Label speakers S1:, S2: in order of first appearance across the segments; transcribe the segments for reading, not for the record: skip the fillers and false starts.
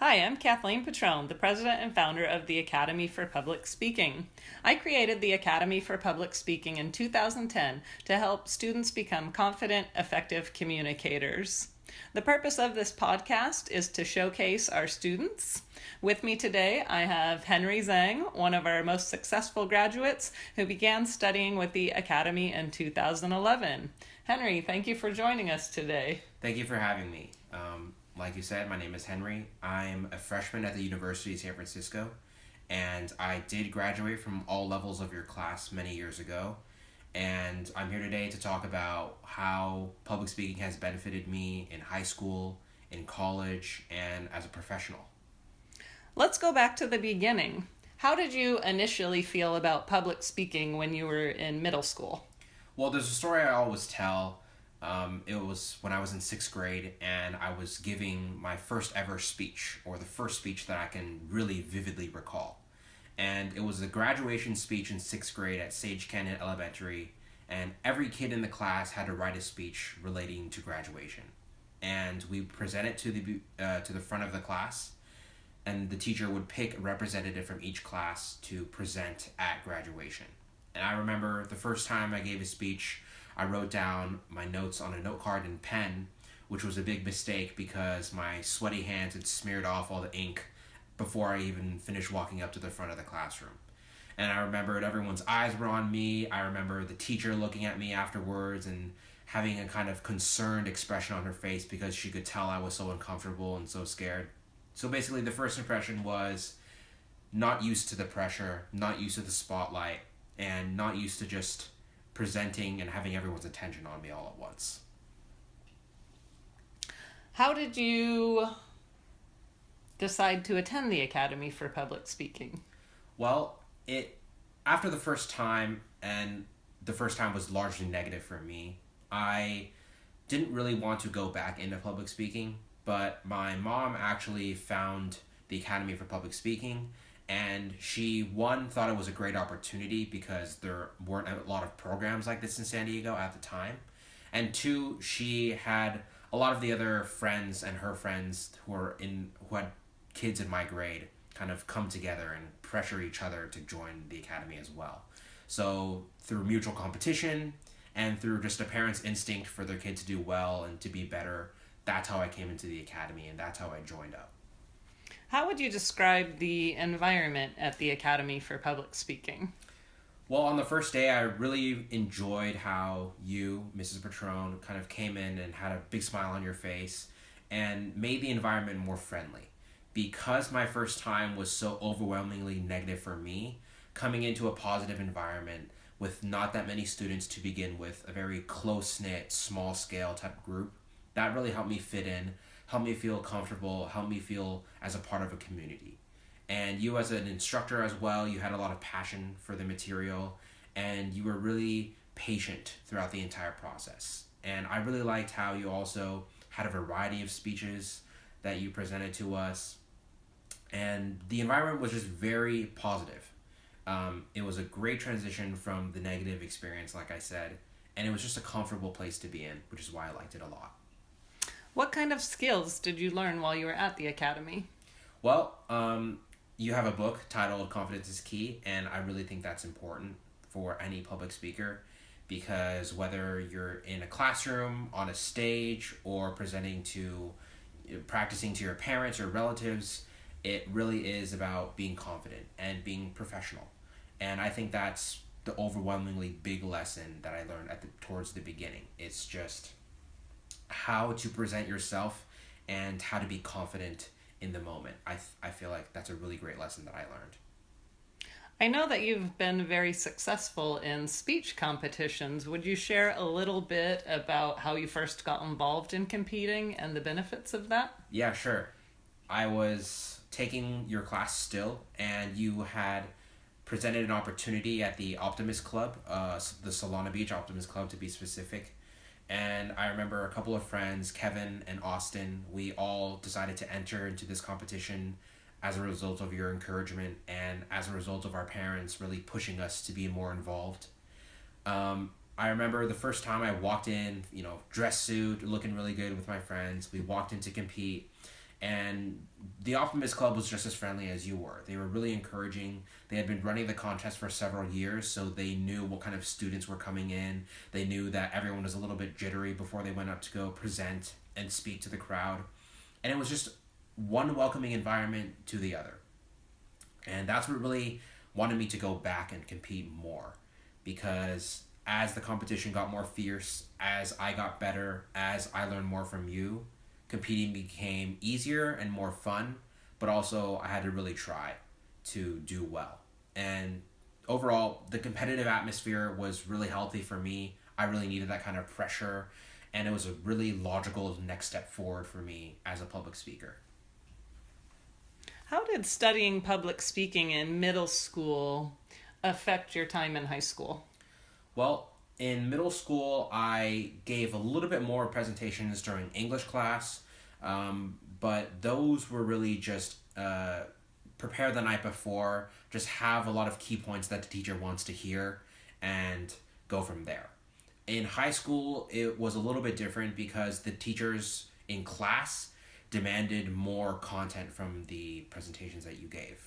S1: Hi, I'm Kathleen Petrone, the president and founder of the Academy for Public Speaking. I created the Academy for Public Speaking in 2010 to help students become confident, effective communicators. The purpose of this podcast is to showcase our students. With me today, I have Hanrui Zhang, one of our most successful graduates who began studying with the Academy in 2011. Henry, thank you for joining us today.
S2: Thank you for having me. Like you said, my name is Henry. I'm a freshman at the University of San Francisco, and I did graduate from all levels of your class many years ago. And I'm here today to talk about how public speaking has benefited me in high school, in college, and as a professional.
S1: Let's go back to the beginning. How did you initially feel about public speaking when you were in middle school?
S2: Well, there's a story I always tell. It was when I was in sixth grade, and I was giving my first ever speech, or the first speech that I can really vividly recall. And it was a graduation speech in sixth grade at Sage Canyon Elementary, and every kid in the class had to write a speech relating to graduation. And we presented to the front of the class, and the teacher would pick a representative from each class to present at graduation. And I remember the first time I gave a speech, I wrote down my notes on a note card in pen, which was a big mistake because my sweaty hands had smeared off all the ink before I even finished walking up to the front of the classroom. And I remembered everyone's eyes were on me. I remember the teacher looking at me afterwards and having a kind of concerned expression on her face because she could tell I was so uncomfortable and so scared. So basically the first impression was not used to the pressure, not used to the spotlight, and not used to just presenting and having everyone's attention on me all at once.
S1: How did you decide to attend the Academy for Public Speaking?
S2: Well, it after the first time, and the first time was largely negative for me, I didn't really want to go back into public speaking, but my mom actually found the Academy for Public Speaking, and she, one, thought it was a great opportunity because there weren't a lot of programs like this in San Diego at the time. And two, she had a lot of the other friends and her friends who had kids in my grade kind of come together and pressure each other to join the academy as well. So through mutual competition and through just a parent's instinct for their kid to do well and to be better, that's how I came into the academy and that's how I joined up.
S1: How would you describe the environment at the Academy for Public Speaking?
S2: Well, on the first day, I really enjoyed how you, Mrs. Patron, kind of came in and had a big smile on your face and made the environment more friendly. Because my first time was so overwhelmingly negative for me, coming into a positive environment with not that many students to begin with, a very close-knit, small-scale type group, that really helped me fit in, helped me feel comfortable, helped me feel as a part of a community. And you as an instructor as well, you had a lot of passion for the material, and you were really patient throughout the entire process. And I really liked how you also had a variety of speeches that you presented to us. And the environment was just very positive. It was a great transition from the negative experience, like I said, and it was just a comfortable place to be in, which is why I liked it a lot.
S1: What kind of skills did you learn while you were at the Academy?
S2: Well, you have a book titled Confidence is Key, and I really think that's important for any public speaker because whether you're in a classroom, on a stage, or practicing to your parents or relatives, it really is about being confident and being professional. And I think that's the overwhelmingly big lesson that I learned towards the beginning. It's just how to present yourself and how to be confident in the moment. I feel like that's a really great lesson that I learned.
S1: I know that you've been very successful in speech competitions. Would you share a little bit about how you first got involved in competing and the benefits of that?
S2: Yeah, sure. I was taking your class still, and you had presented an opportunity at the Optimist Club, the Solana Beach Optimist Club to be specific. And I remember a couple of friends, Kevin and Austin, we all decided to enter into this competition as a result of your encouragement and as a result of our parents really pushing us to be more involved. I remember the first time I walked in, dress suit, looking really good with my friends. We walked in to compete, And the Optimist Club was just as friendly as you were. They were really encouraging. They had been running the contest for several years, so they knew what kind of students were coming in. They knew that everyone was a little bit jittery before they went up to go present and speak to the crowd. And it was just one welcoming environment to the other. And that's what really wanted me to go back and compete more, because as the competition got more fierce, as I got better, as I learned more from you, competing became easier and more fun, but also I had to really try to do well. And overall, the competitive atmosphere was really healthy for me. I really needed that kind of pressure, and it was a really logical next step forward for me as a public speaker.
S1: How did studying public speaking in middle school affect your time in high school?
S2: Well, in middle school, I gave a little bit more presentations during English class, but those were really just prepare the night before, just have a lot of key points that the teacher wants to hear, and go from there. In high school, it was a little bit different because the teachers in class demanded more content from the presentations that you gave.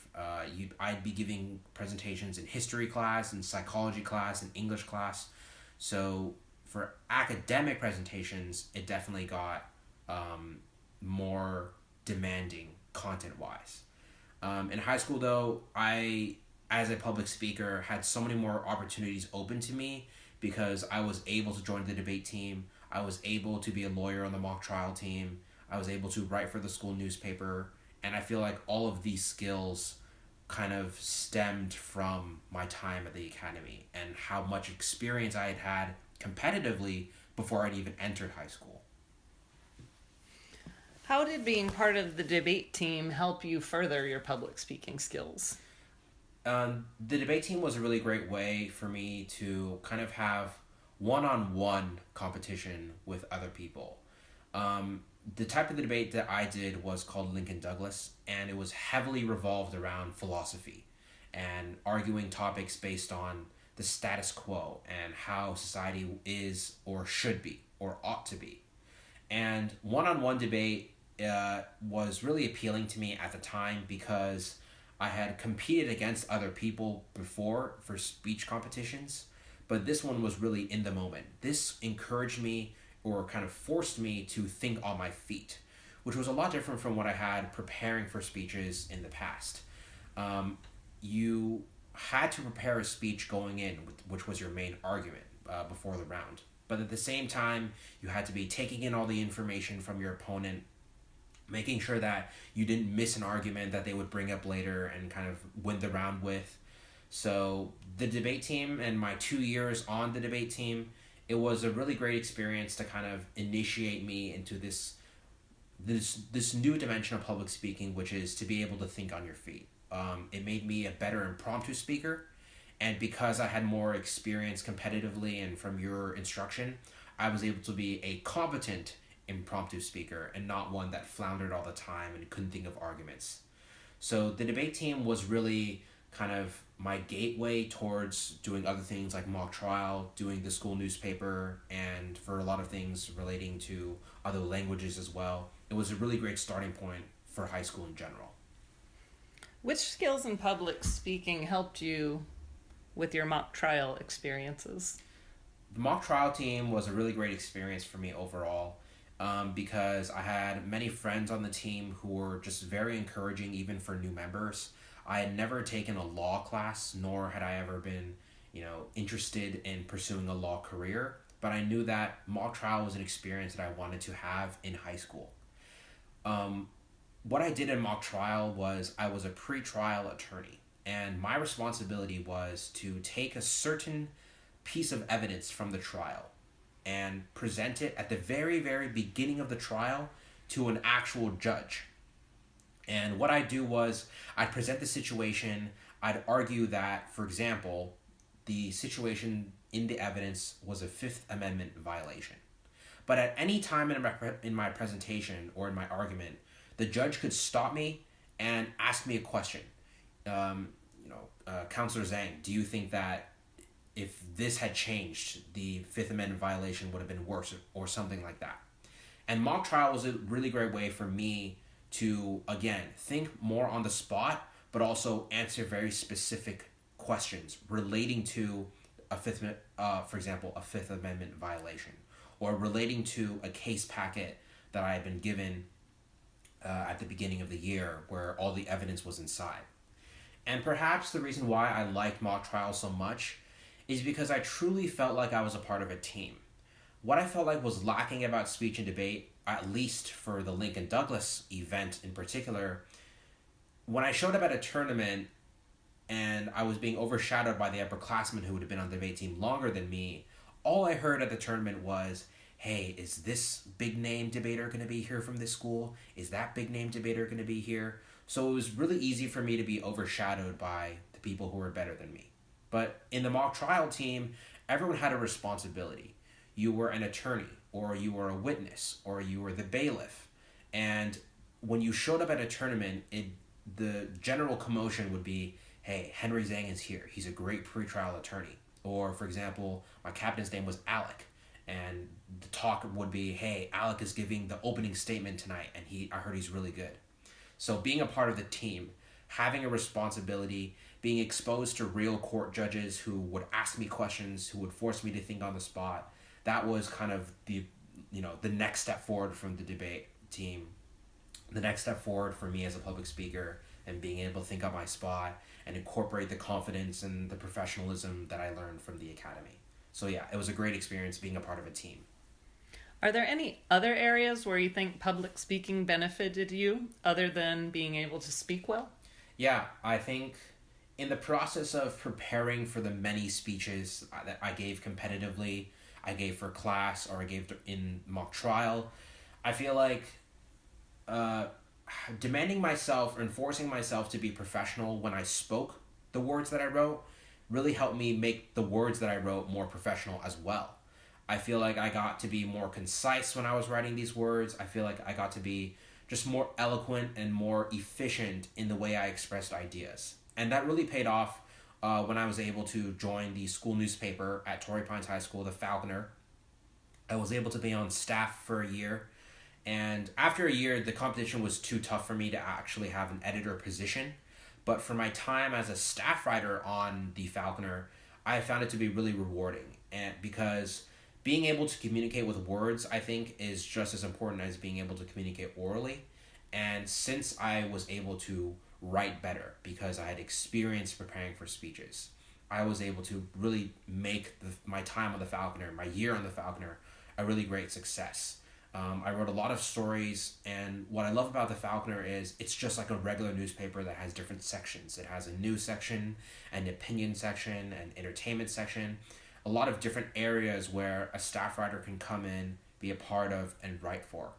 S2: I'd be giving presentations in history class, in psychology class, in English class. So for academic presentations, it definitely got more demanding content-wise. In high school, though, I, as a public speaker, had so many more opportunities open to me because I was able to join the debate team. I was able to be a lawyer on the mock trial team. I was able to write for the school newspaper. And I feel like all of these skills kind of stemmed from my time at the academy and how much experience I had had competitively before I'd even entered high school.
S1: How did being part of the debate team help you further your public speaking skills?
S2: The debate team was a really great way for me to kind of have one-on-one competition with other people. The type of the debate that I did was called Lincoln Douglas, and it was heavily revolved around philosophy and arguing topics based on the status quo and how society is or should be or ought to be. And one-on-one debate was really appealing to me at the time because I had competed against other people before for speech competitions, but this one was really in the moment. This encouraged me or kind of forced me to think on my feet, which was a lot different from what I had preparing for speeches in the past. You had to prepare a speech going in, which was your main argument before the round. But at the same time, you had to be taking in all the information from your opponent, making sure that you didn't miss an argument that they would bring up later and kind of win the round with. So the debate team and my 2 years on the debate team, it was a really great experience to kind of initiate me into this new dimension of public speaking, which is to be able to think on your feet. It made me a better impromptu speaker, and because I had more experience competitively and from your instruction, I was able to be a competent impromptu speaker and not one that floundered all the time and couldn't think of arguments. So the debate team was really kind of my gateway towards doing other things like mock trial, doing the school newspaper, and for a lot of things relating to other languages as well. It was a really great starting point for high school in general.
S1: Which skills in public speaking helped you with your mock trial experiences?
S2: The mock trial team was a really great experience for me overall, because I had many friends on the team who were just very encouraging even for new members. I had never taken a law class, nor had I ever been, interested in pursuing a law career, but I knew that mock trial was an experience that I wanted to have in high school. What I did in mock trial was I was a pre-trial attorney, and my responsibility was to take a certain piece of evidence from the trial and present it at the very, very beginning of the trial to an actual judge. And what I'd do was I'd present the situation. I'd argue that, for example, the situation in the evidence was a Fifth Amendment violation. But at any time in my presentation or in my argument, the judge could stop me and ask me a question. Counselor Zhang, do you think that if this had changed, the Fifth Amendment violation would have been worse or something like that? And mock trial was a really great way for me to, again, think more on the spot, but also answer very specific questions relating to for example, a Fifth Amendment violation, or relating to a case packet that I had been given at the beginning of the year where all the evidence was inside. And perhaps the reason why I liked mock trials so much is because I truly felt like I was a part of a team. What I felt like was lacking about speech and debate, at least for the Lincoln Douglas event in particular, when I showed up at a tournament and I was being overshadowed by the upperclassmen who would have been on the debate team longer than me, all I heard at the tournament was, hey, is this big name debater going to be here from this school? Is that big name debater going to be here? So it was really easy for me to be overshadowed by the people who were better than me. But in the mock trial team, everyone had a responsibility. You were an attorney, or you were a witness, or you were the bailiff. And when you showed up at a tournament, the general commotion would be, hey, Hanrui Zhang is here. He's a great pretrial attorney. Or, for example, my captain's name was Alec. And the talk would be, hey, Alec is giving the opening statement tonight, and I heard he's really good. So being a part of the team, having a responsibility, being exposed to real court judges who would ask me questions, who would force me to think on the spot, that was kind of the next step forward from the debate team. The next step forward for me as a public speaker, and being able to think on my spot and incorporate the confidence and the professionalism that I learned from the academy. So yeah, it was a great experience being a part of a team.
S1: Are there any other areas where you think public speaking benefited you other than being able to speak well?
S2: Yeah, I think in the process of preparing for the many speeches that I gave competitively, I gave for class, or I gave in mock trial, I feel like demanding myself or enforcing myself to be professional when I spoke the words that I wrote really helped me make the words that I wrote more professional as well. I feel like I got to be more concise when I was writing these words. I feel like I got to be just more eloquent and more efficient in the way I expressed ideas. And that really paid off when I was able to join the school newspaper at Torrey Pines High School, the Falconer. I was able to be on staff for a year. And after a year, the competition was too tough for me to actually have an editor position. But for my time as a staff writer on the Falconer, I found it to be really rewarding. And because being able to communicate with words, I think, is just as important as being able to communicate orally. And since I was able to write better because I had experience preparing for speeches, I was able to really make my time on the Falconer, my year on the Falconer, a really great success. I wrote a lot of stories, and what I love about the Falconer is it's just like a regular newspaper that has different sections. It has a news section, an opinion section, an entertainment section, a lot of different areas where a staff writer can come in, be a part of, and write for.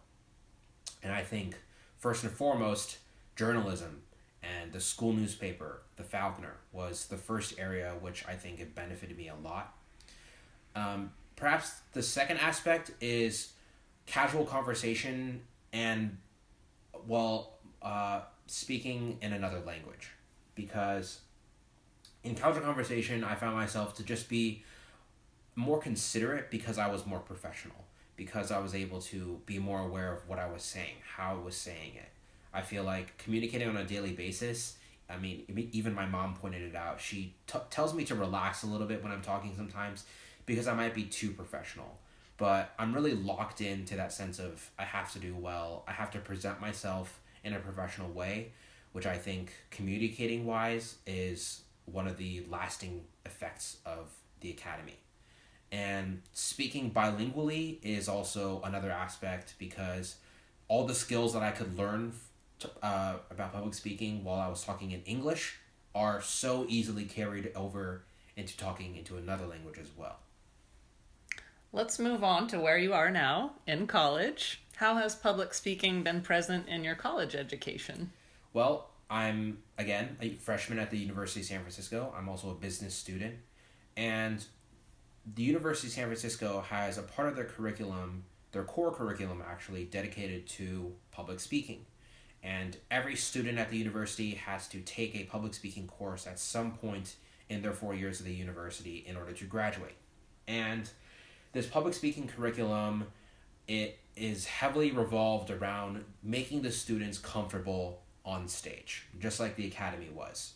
S2: And I think, first and foremost, journalism and the school newspaper, the Falconer, was the first area which I think it benefited me a lot. Perhaps the second aspect is casual conversation and, speaking in another language. Because in casual conversation, I found myself to just be more considerate because I was more professional, because I was able to be more aware of what I was saying, how I was saying it. I feel like communicating on a daily basis, I mean, even my mom pointed it out. She tells me to relax a little bit when I'm talking sometimes because I might be too professional. But I'm really locked into that sense of I have to do well. I have to present myself in a professional way, which I think communicating wise is one of the lasting effects of the academy. And speaking bilingually is also another aspect because all the skills that I could learn about public speaking while I was talking in English are so easily carried over into talking into another language as well.
S1: Let's move on to where you are now, in college. How has public speaking been present in your college education?
S2: Well, I'm, again, a freshman at the University of San Francisco. I'm also a business student. And the University of San Francisco has a part of their curriculum, their core curriculum actually, dedicated to public speaking. And every student at the university has to take a public speaking course at some point in their 4 years of the university in order to graduate. And this public speaking curriculum it is heavily revolved around making the students comfortable on stage, just like the academy was.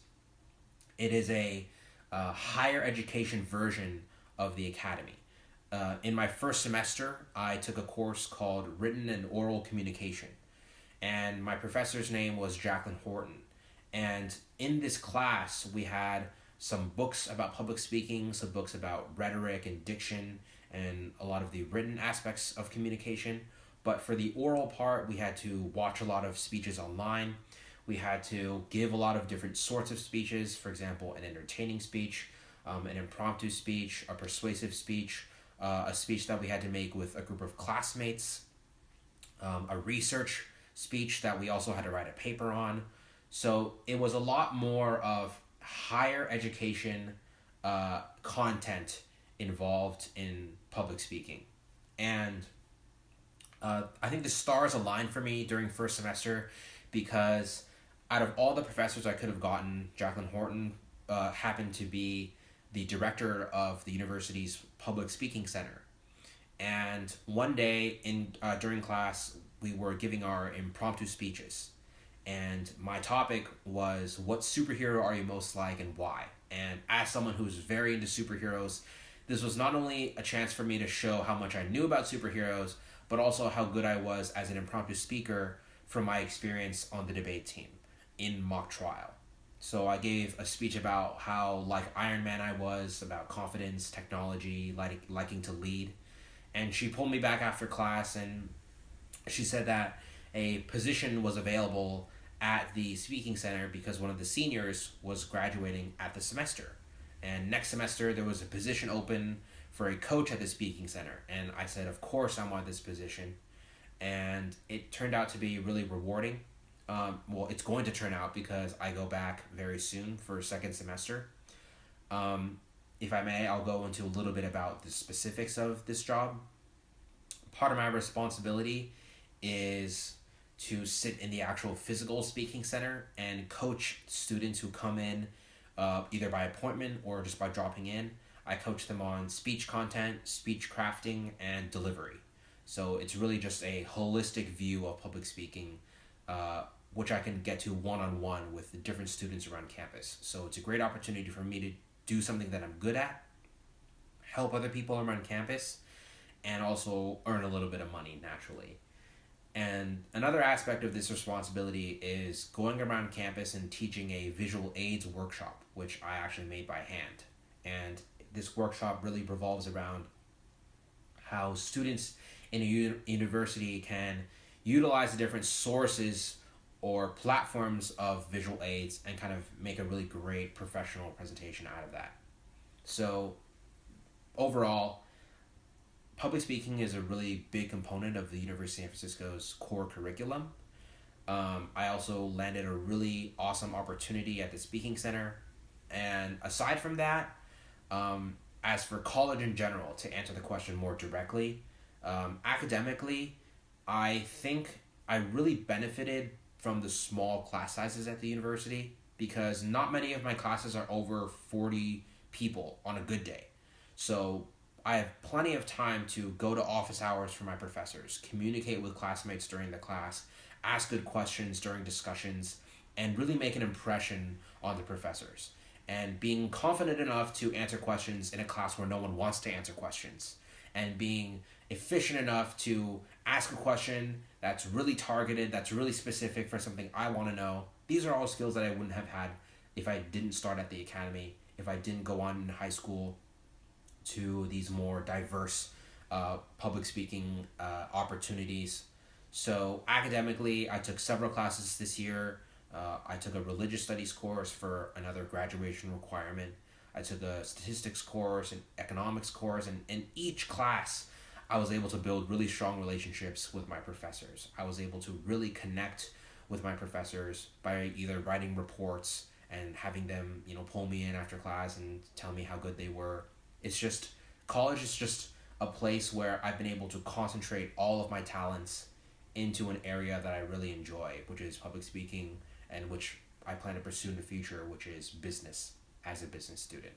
S2: It is a higher education version of the academy. In my first semester, I took a course called Written and Oral Communication, and my professor's name was Jacqueline Horton. And in this class, we had some books about public speaking, some books about rhetoric and diction, and a lot of the written aspects of communication. But for the oral part, we had to watch a lot of speeches online. We had to give a lot of different sorts of speeches, for example, an entertaining speech, an impromptu speech, a persuasive speech, a speech that we had to make with a group of classmates, a research speech that we also had to write a paper on. So it was a lot more of higher education content involved in public speaking. And I think the stars aligned for me during first semester because out of all the professors I could have gotten, Jacqueline Horton happened to be the director of the university's public speaking center. And one day in during class, we were giving our impromptu speeches. And my topic was, what superhero are you most like and why? And as someone who's very into superheroes, this was not only a chance for me to show how much I knew about superheroes, but also how good I was as an impromptu speaker from my experience on the debate team in mock trial. So I gave a speech about how like Iron Man I was, about confidence, technology, liking to lead. And she pulled me back after class and she said that a position was available at the speaking center because one of the seniors was graduating at the semester. And next semester there was a position open for a coach at the speaking center. And I said, of course I want this position. And it turned out to be really rewarding. Well, it's going to turn out because I go back very soon for a second semester. If I may, I'll go into a little bit about the specifics of this job. Part of my responsibility is to sit in the actual physical speaking center and coach students who come in either by appointment or just by dropping in. I coach them on speech content, speech crafting, and delivery. So it's really just a holistic view of public speaking, which I can get to one-on-one with the different students around campus. So it's a great opportunity for me to do something that I'm good at, help other people around campus, and also earn a little bit of money naturally. And another aspect of this responsibility is going around campus and teaching a visual aids workshop, which I actually made by hand. And this workshop really revolves around how students in a university can utilize the different sources or platforms of visual aids and kind of make a really great professional presentation out of that. So overall, public speaking is a really big component of the University of San Francisco's core curriculum. I also landed a really awesome opportunity at the Speaking Center. And aside from that, as for college in general, to answer the question more directly, academically, I think I really benefited from the small class sizes at the university because not many of my classes are over 40 people on a good day. So I have plenty of time to go to office hours for my professors, communicate with classmates during the class, ask good questions during discussions, and really make an impression on the professors. And being confident enough to answer questions in a class where no one wants to answer questions. And being efficient enough to ask a question that's really targeted, that's really specific for something I want to know. These are all skills that I wouldn't have had if I didn't start at the academy, if I didn't go on in high school to these more diverse public speaking opportunities. So academically, I took several classes this year. I took a religious studies course for another graduation requirement. I took a statistics course, an economics course, and in each class, I was able to build really strong relationships with my professors. I was able to really connect with my professors by either writing reports and having them, pull me in after class and tell me how good they were. It's just, college is just a place where I've been able to concentrate all of my talents into an area that I really enjoy, which is public speaking, and which I plan to pursue in the future, which is business as a business student.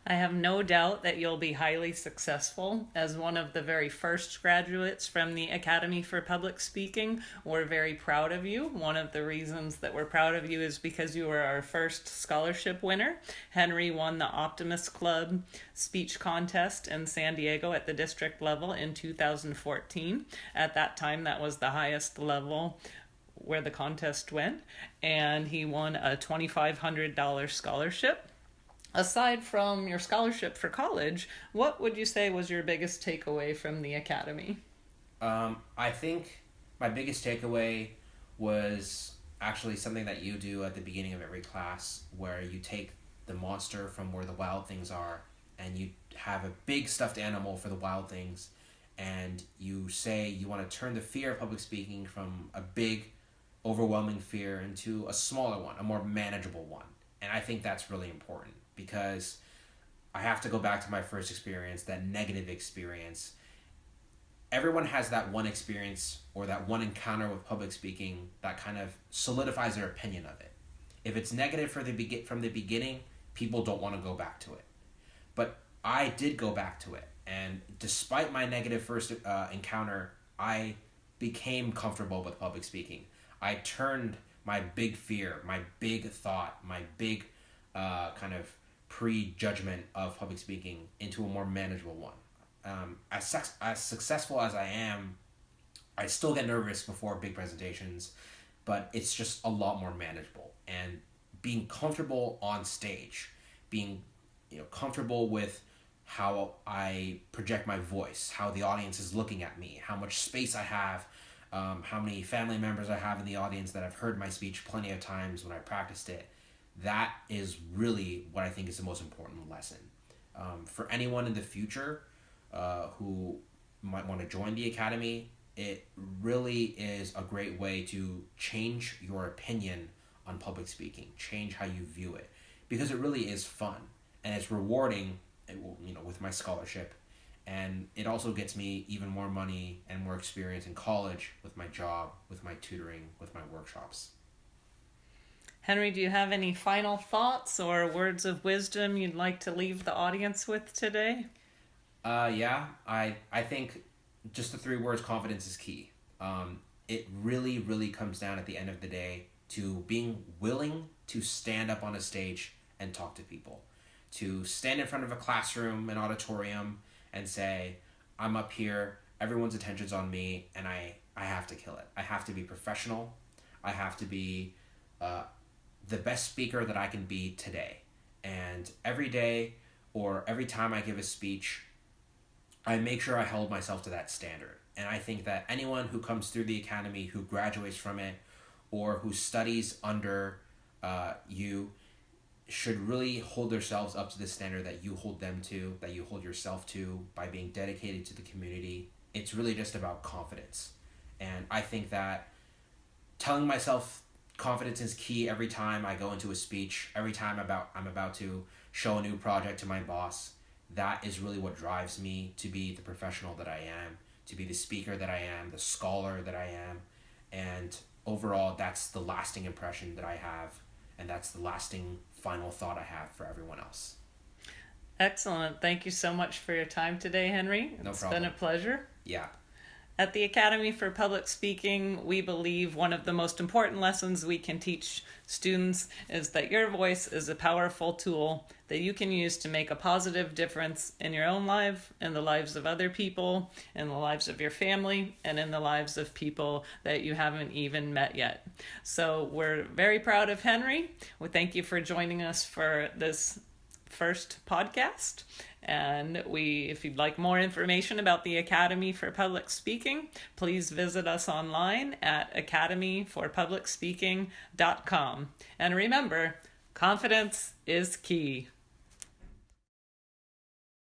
S1: I have no doubt that you'll be highly successful. As one of the very first graduates from the Academy for Public Speaking, we're very proud of you. One of the reasons that we're proud of you is because you were our first scholarship winner. Henry won the Optimist Club speech contest in San Diego at the district level in 2014. At that time, that was the highest level where the contest went, and he won a $2,500 scholarship. Aside from your scholarship for college, what would you say was your biggest takeaway from the Academy?
S2: I think my biggest takeaway was actually something that you do at the beginning of every class, where you take the monster from where the wild things are and you have a big stuffed animal for the wild things, and you say you want to turn the fear of public speaking from a big, overwhelming fear into a smaller one, a more manageable one. And I think that's really important, because I have to go back to my first experience, that negative experience. Everyone has that one experience or that one encounter with public speaking that kind of solidifies their opinion of it. If it's negative from the beginning, people don't want to go back to it. But I did go back to it, and despite my negative first encounter, I became comfortable with public speaking. I turned my big fear, my big thought, my big kind of prejudgment of public speaking into a more manageable one. As successful as I am, I still get nervous before big presentations, but it's just a lot more manageable. And being comfortable on stage, being comfortable with how I project my voice, how the audience is looking at me, how much space I have, how many family members I have in the audience that have heard my speech plenty of times when I practiced it. That is really what I think is the most important lesson. For anyone in the future who might want to join the Academy, it really is a great way to change your opinion on public speaking, change how you view it, because it really is fun and it's rewarding, with my scholarship. And it also gets me even more money and more experience in college, with my job, with my tutoring, with my workshops.
S1: Henry, do you have any final thoughts or words of wisdom you'd like to leave the audience with today?
S2: Yeah, I think just the 3 words, confidence is key. It really, really comes down at the end of the day to being willing to stand up on a stage and talk to people, to stand in front of a classroom, an auditorium, and say, I'm up here, everyone's attention's on me, and I have to kill it. I have to be professional. I have to be the best speaker that I can be today. And every day or every time I give a speech, I make sure I hold myself to that standard. And I think that anyone who comes through the Academy, who graduates from it, or who studies under you, should really hold themselves up to the standard that you hold them to, that you hold yourself to, by being dedicated to the community. It's really just about confidence. And I think that telling myself confidence is key every time I go into a speech, every time I'm about to show a new project to my boss. That is really what drives me to be the professional that I am, to be the speaker that I am, the scholar that I am. And overall, that's the lasting impression that I have, and that's the lasting final thought I have for everyone else.
S1: Excellent. Thank you so much for your time today, Henry.
S2: No problem.
S1: It's been a pleasure.
S2: Yeah.
S1: At the Academy for Public Speaking, we believe one of the most important lessons we can teach students is that your voice is a powerful tool that you can use to make a positive difference in your own life, in the lives of other people, in the lives of your family, and in the lives of people that you haven't even met yet. So we're very proud of Henry. We thank you for joining us for this first podcast. And if you'd like more information about the Academy for Public Speaking, please visit us online at academyforpublicspeaking.com. And remember, confidence is key.